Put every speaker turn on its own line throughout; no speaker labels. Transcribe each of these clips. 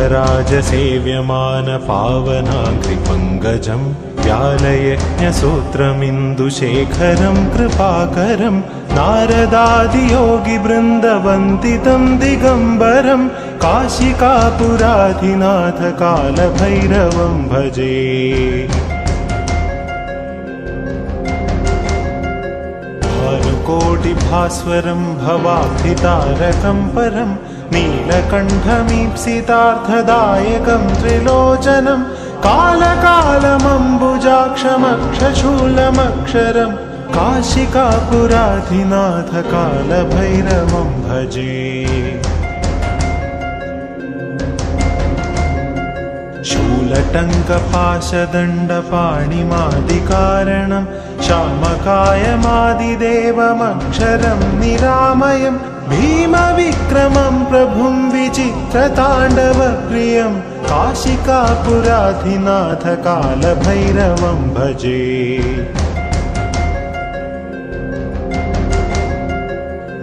नागराजसेव्यमानपावनाग्रिपङ्कजं व्यालयज्ञसूत्रमिन्दुशेखरं कृपाकरं नारदादियोगिवृन्दवन्दितं दिगम्बरं काशिकापुराधिनाथ कालभैरवं भजे। कोटिभास्वरं भवाब्धितारकं परं नीलकण्ठमीप्सितार्थदायकं त्रिलोचनं कालकालमम्बुजाक्षमक्षशूलमक्षरं काशिकापुराधिनाथ कालभैरवं भजे। शूलटङ्कपाशदण्डपाणिमादिकारणं श्यामकायमादिदेवमक्षरं निरामयं भीमविक्रमं प्रभुं विचित्रताण्डवप्रियं काशिकापुराधिनाथ कालभैरवं भजे।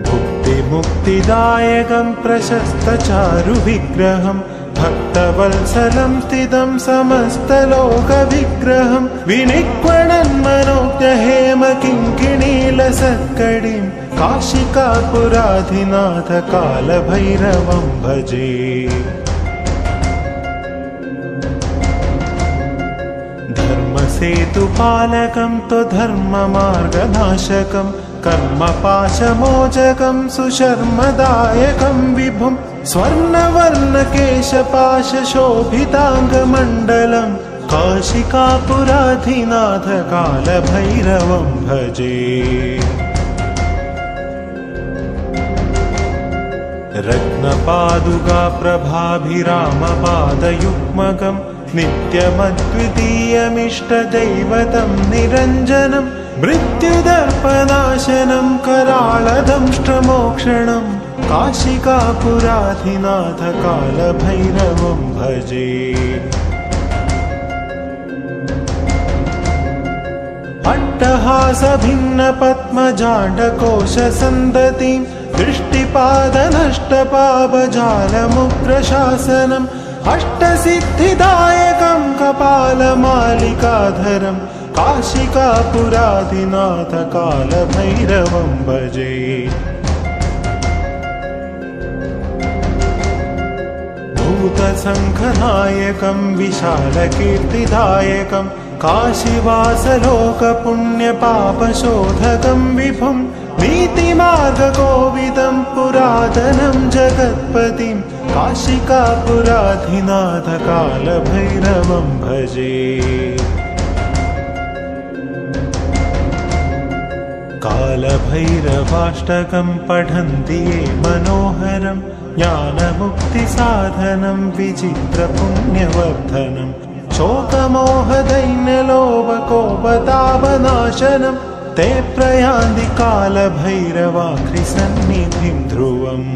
भुक्तिमुक्तिदायकं प्रशस्तचारुविग्रहं भक्तवत्सलं स्थितं समस्तलोकविग्रहं विनिक्वणन्मनोज्ञहेमकिङ्किणीलसत्कडिं काशिकापुराधिनाथ कालभैरवं भजे। धर्मसेतुपालकं त्वधर्ममार्गनाशकं कर्मपाशमोचकं सुशर्मदायकं विभुं स्वर्णवर्णकेशपाशशोभिताङ्गमण्डलं काशिकापुराधिनाथ कालभैरवं भजे। रत्नपादुकाप्रभाभिरामपादयुग्मकं नित्यमद्वितीयमिष्टदैवतं निरञ्जनं मृत्युदर्पनाशनं कराळदंष्ट्रमोक्षणं काशिकापुराधिनाथ कालभैरवं भजे। अट्टहासभिन्नपद्मजाण्डकोशसन्दतिं दृष्टिपादनष्टपापजालमुग्रशासनम् अष्टसिद्धिदायकं कपालमालिकाधरं काशिकापुराधिनाथ कालभैरवं भजे। भूतसङ्घनायकं विशालकीर्तिदायकं काशीवासलोकपुण्यपापशोधकं विभुं नीतिमार्गकोविदं पुरातनं जगत्पतिं काशिकापुराधिनाथ कालभैरवं भजे। कालभैरवाष्टकं पठन्ति ये मनोहरं ज्ञानमुक्तिसाधनं विचित्रपुण्यवर्धनं शोकमोहदैन्यलोभकोपतापनाशनं ते प्रयान्ति कालभैरवाङ्घ्रिसन्निधिं ध्रुवम्।